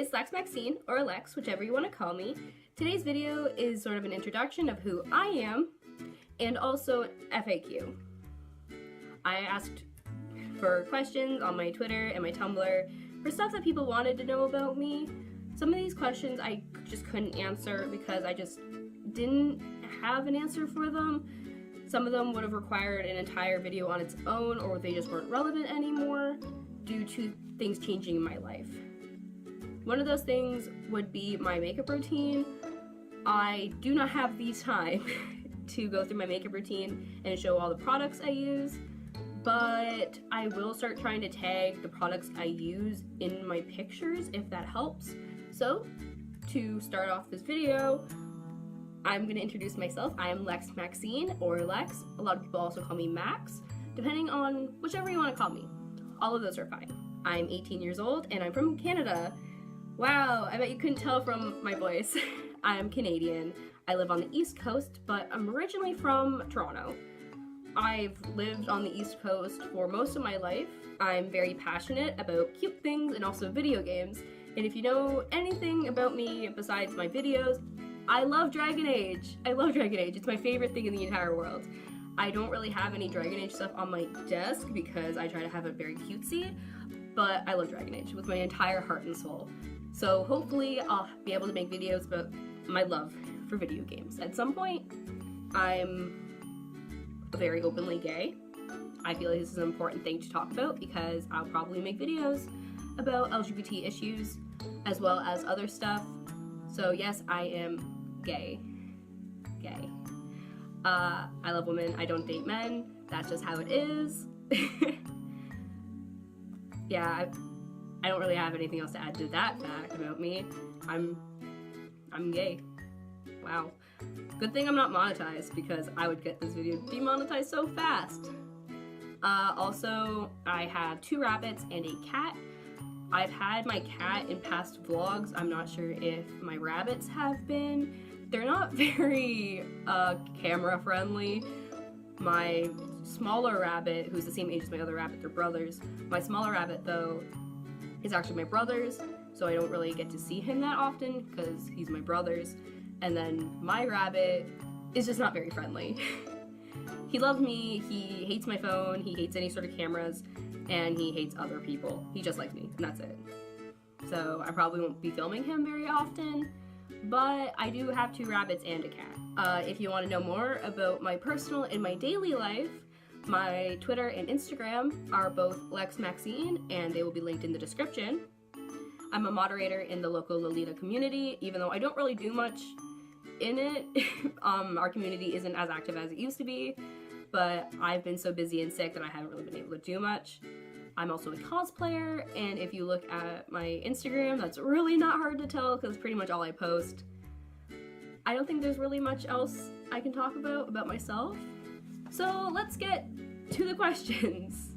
it's Maxine, or Lex, whichever you want to call me. Today's video is sort of an introduction of who I am, and also FAQ. I asked for questions on my Twitter and my Tumblr for stuff that people wanted to know about me. Some of these questions I just couldn't answer because I just didn't have an answer for them. Some of them would have required an entire video on its own, or they just weren't relevant anymore due to things changing in my life. One of those things would be my makeup routine. I do not have the time to go through my makeup routine and show all the products I use, but I will start trying to tag the products I use in my pictures if that helps. So, to start off this video, I'm going to introduce myself. I am Maxine, or Lex. A lot of people also call me Max, depending on whichever you want to call me. All of those are fine. I'm 18 years old, and I'm from Canada. Wow, I bet you couldn't tell from my voice. I'm Canadian. I live on the East Coast, but I'm originally from Toronto. I've lived on the East Coast for most of my life. I'm very passionate about cute things and also video games. And if you know anything about me besides my videos, I love Dragon Age. I love Dragon Age. It's my favorite thing in the entire world. I don't really have any Dragon Age stuff on my desk because I try to have it very cutesy, but I love Dragon Age with my entire heart and soul. So hopefully I'll be able to make videos about my love for video games. At some point, I'm very openly gay. I feel like this is an important thing to talk about because I'll probably make videos about LGBT issues as well as other stuff. So yes, I am gay. I love women, I don't date men. That's just how it is. Yeah, I don't really have anything else to add to that fact about me. I'm gay. Wow. Good thing I'm not monetized because I would get this video demonetized so fast. Also, I have 2 rabbits and a cat. I've had my cat in past vlogs. I'm not sure if my rabbits have been. They're not very camera friendly. My smaller rabbit, who's the same age as my other rabbit, they're brothers. My smaller rabbit, though, is actually my brother's, so I don't really get to see him that often because he's my brother's. And then my rabbit is just not very friendly. He loves me, he hates my phone, he hates any sort of cameras, and he hates other people. He just likes me, and that's it. So I probably won't be filming him very often, but I do have 2 rabbits and a cat. If you want to know more about my personal and my daily life, my Twitter and Instagram are both Maxine, and they will be linked in the description. I'm a moderator in the local Lolita community, even though I don't really do much in it. Our community isn't as active as it used to be, but I've been so busy and sick that I haven't really been able to do much. I'm also a cosplayer, and if you look at my Instagram, that's really not hard to tell because pretty much all I post. I don't think there's really much else I can talk about myself. So let's get to the questions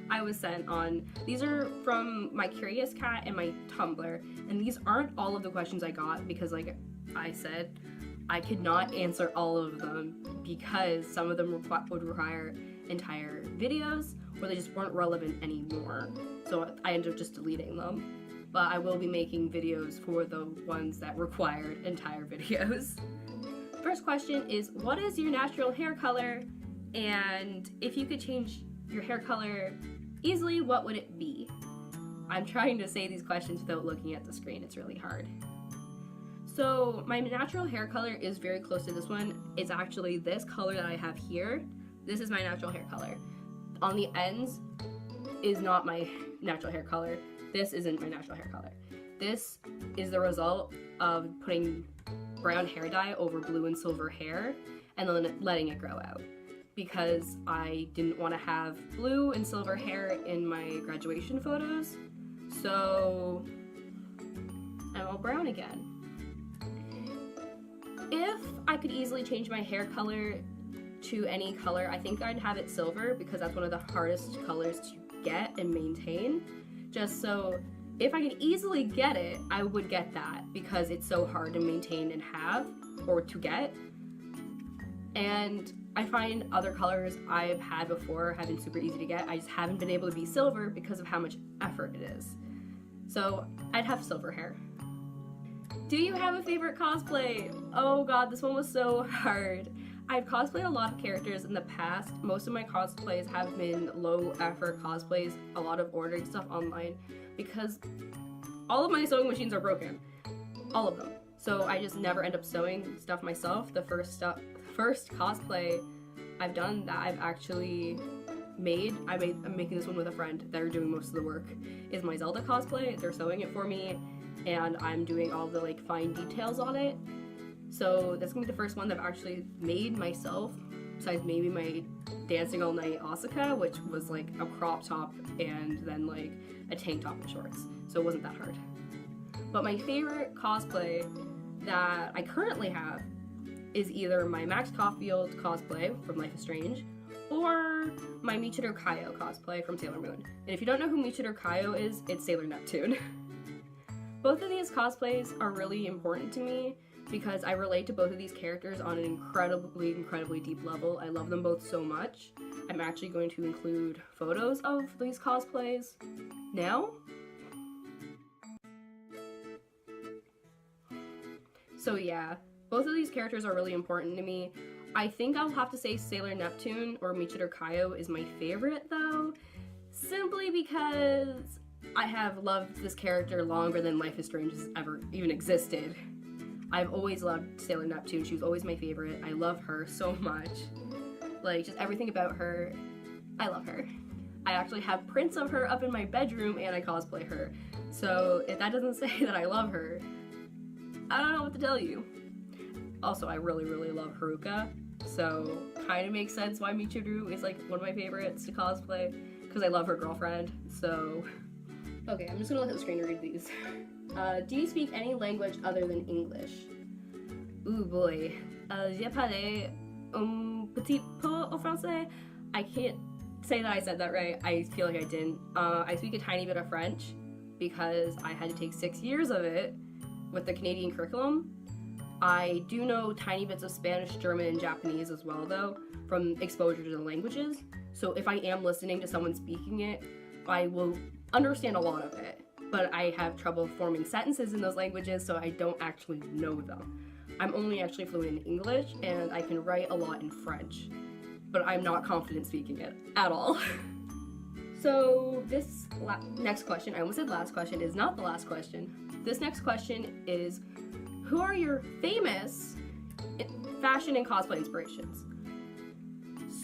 I was sent on. These are from my Curious Cat and my Tumblr, and these aren't all of the questions I got because, like I said, I could not answer all of them because some of them would require entire videos or they just weren't relevant anymore. So I ended up just deleting them. But I will be making videos for the ones that required entire videos. First question is, what is your natural hair color? And if you could change your hair color easily, what would it be? I'm trying to say these questions without looking at the screen. It's really hard. So my natural hair color is very close to this one. It's actually this color that I have here. This is my natural hair color. On the ends is not my natural hair color. This isn't my natural hair color. This is the result of putting brown hair dye over blue and silver hair and then letting it grow out because I didn't want to have blue and silver hair in my graduation photos. So I'm all brown again. If I could easily change my hair color to any color, I think I'd have it silver because that's one of the hardest colors to get and maintain. Just so if I could easily get it, I would get that because it's so hard to maintain and have or to get. And I find other colors I've had before have been super easy to get. I just haven't been able to be silver because of how much effort it is. So I'd have silver hair. Do you have a favorite cosplay? Oh god, this one was so hard. I've cosplayed a lot of characters in the past. Most of my cosplays have been low effort cosplays, a lot of ordering stuff online, because all of my sewing machines are broken. All of them. So I just never end up sewing stuff myself. The first cosplay I've done that I've actually made, I'm making this one with a friend. They're doing most of the work, is my Zelda cosplay. They're sewing it for me, and I'm doing all the like fine details on it. So that's gonna be the first one that I've actually made myself, besides maybe my Dancing All Night Asuka, which was like a crop top and then like a tank top and shorts. So it wasn't that hard. But my favorite cosplay that I currently have is either my Max Caulfield cosplay from Life is Strange, or my Michiru Kaio cosplay from Sailor Moon. And if you don't know who Michiru Kaio is, it's Sailor Neptune. Both of these cosplays are really important to me because I relate to both of these characters on an incredibly deep level. I love them both so much. I'm actually going to include photos of these cosplays now. So yeah, both of these characters are really important to me. I think I'll have to say Sailor Neptune or Michiru Kaio is my favorite though, simply because I have loved this character longer than Life is Strange has ever even existed. I've always loved Sailor Neptune. She was always my favorite. I love her so much. Like, just everything about her, I love her. I actually have prints of her up in my bedroom and I cosplay her. So if that doesn't say that I love her, I don't know what to tell you. Also, I really love Haruka. So kind of makes sense why Michiru is like one of my favorites to cosplay, because I love her girlfriend. So okay, I'm just gonna look at the screen and read these. Do you speak any language other than English? Ooh boy. Je parle un petit peu au français. I can't say that I said that right. I feel like I didn't. I speak a tiny bit of French because I had to take 6 years of it with the Canadian curriculum. I do know tiny bits of Spanish, German, and Japanese as well though, from exposure to the languages. So if I am listening to someone speaking it, I will understand a lot of it. But I have trouble forming sentences in those languages, so I don't actually know them. I'm only actually fluent in English, and I can write a lot in French, but I'm not confident speaking it at all. So this next question, I almost said last question, is not the last question. This next question is, who are your famous fashion and cosplay inspirations?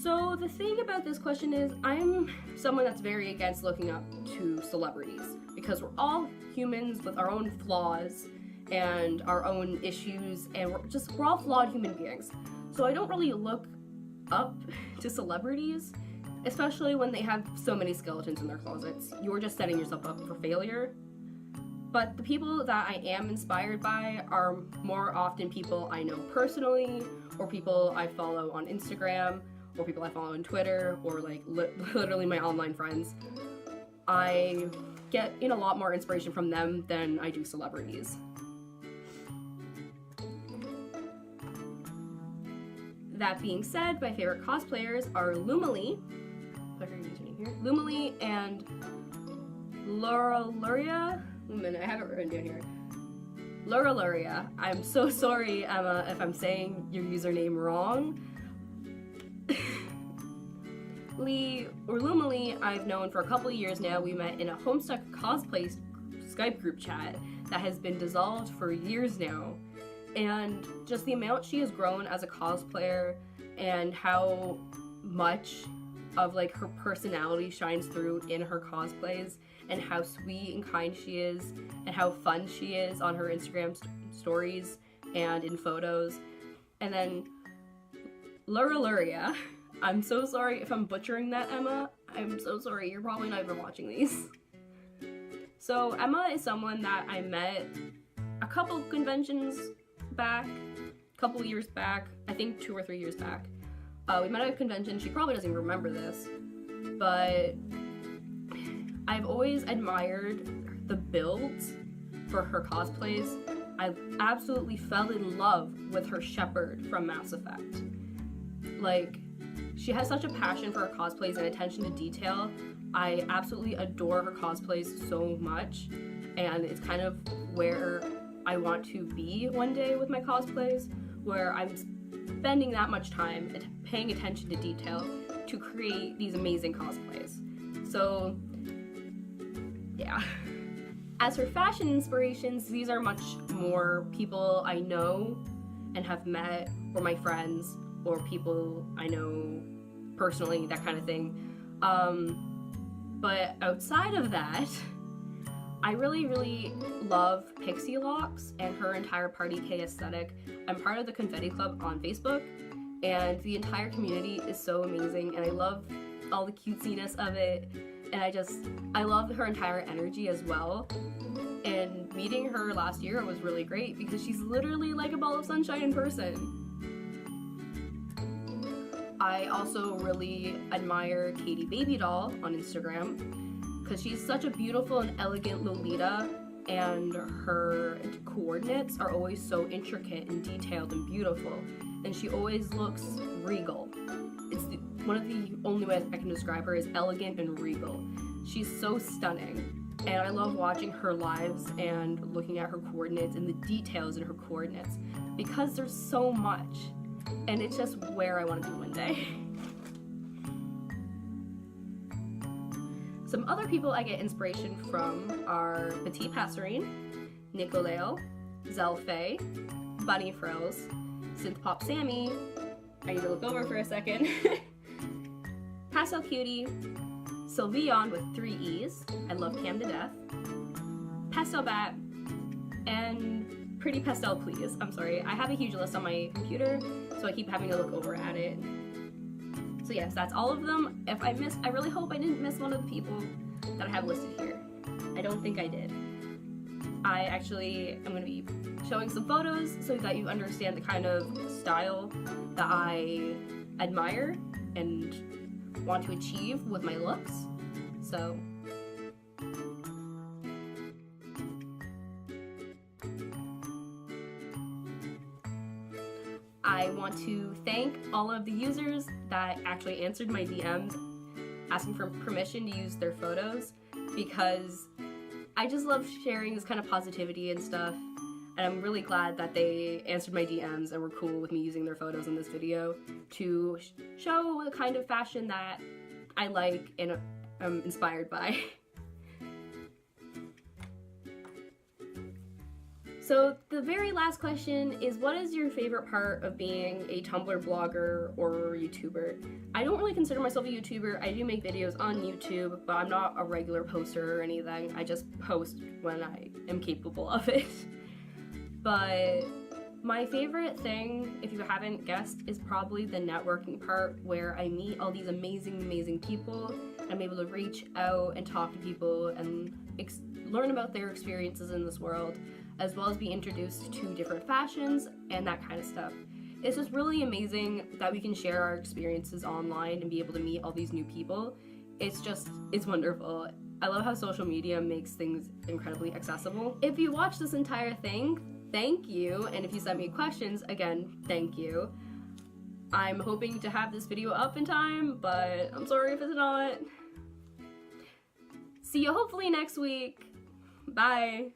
So the thing about this question is, I'm someone that's very against looking up to celebrities, because we're all humans with our own flaws and our own issues, and we're all flawed human beings. So I don't really look up to celebrities, especially when they have so many skeletons in their closets. You're just setting yourself up for failure. But the people that I am inspired by are more often people I know personally, or people I follow on Instagram, or people I follow on Twitter, or like literally my online friends. I get in a lot more inspiration from them than I do celebrities. That being said, my favorite cosplayers are Lumily, put her username here, Lumily and Luria. Wait a minute, I have it written down here. Luria. I'm so sorry, Emma, if I'm saying your username wrong. Lumily, I've known for a couple of years now. We met in a Homestuck cosplay Skype group chat that has been dissolved for years now. And just the amount she has grown as a cosplayer and how much of like her personality shines through in her cosplays, and how sweet and kind she is, and how fun she is on her Instagram stories and in photos. And then Luria. I'm so sorry if I'm butchering that, Emma. I'm so sorry. You're probably not even watching these. So Emma is someone that I met a couple conventions back, a couple years back, I think 2 or 3 years back. We met at a convention. She probably doesn't even remember this, but I've always admired the builds for her cosplays. I absolutely fell in love with her Shepard from Mass Effect. Like, she has such a passion for her cosplays and attention to detail. I absolutely adore her cosplays so much, and it's kind of where I want to be one day with my cosplays, where I'm spending that much time paying attention to detail to create these amazing cosplays. So, yeah. As for fashion inspirations, these are much more people I know and have met, or my friends, or people I know personally, that kind of thing. But outside of that, I really love Pixie Locks and her entire Party K aesthetic. I'm part of the Confetti Club on Facebook, and the entire community is so amazing, and I love all the cutesiness of it, and I love her entire energy as well. And meeting her last year was really great because she's literally like a ball of sunshine in person. I also really admire Katie Baby Doll on Instagram because she's such a beautiful and elegant Lolita, and her coordinates are always so intricate and detailed and beautiful, and she always looks regal. One of the only ways I can describe her is elegant and regal. She's so stunning, and I love watching her lives and looking at her coordinates and the details in her coordinates because there's so much, and it's just where I want to be one day. Some other people I get inspiration from are Petite Passerine, Nicolale, Zelfay, Bunny Frills, Synth Pop Sammy, I need to look over for a second, Pastel Cutie, Sylveon with 3 E's, I love Cam to death, Pastel Bat, and Pretty Pastel Please. I'm sorry, I have a huge list on my computer, so I keep having to look over at it. So yes, that's all of them. If I missed, I really hope I didn't miss one of the people that I have listed here. I don't think I did. I actually am going to be showing some photos so that you understand the kind of style that I admire and want to achieve with my looks. So I want to thank all of the users that actually answered my DMs asking for permission to use their photos, because I just love sharing this kind of positivity and stuff, and I'm really glad that they answered my DMs and were cool with me using their photos in this video to show the kind of fashion that I like and am inspired by. So the very last question is, what is your favorite part of being a Tumblr blogger or YouTuber? I don't really consider myself a YouTuber. I do make videos on YouTube, but I'm not a regular poster or anything. I just post when I am capable of it. But my favorite thing, if you haven't guessed, is probably the networking part, where I meet all these amazing people. I'm able to reach out and talk to people and learn about their experiences in this world, as well as be introduced to different fashions and that kind of stuff. It's just really amazing that we can share our experiences online and be able to meet all these new people. It's wonderful. I love how social media makes things incredibly accessible. If you watched this entire thing, thank you, and if you sent me questions, again, thank you. I'm hoping to have this video up in time, but I'm sorry if it's not. See you hopefully next week. Bye!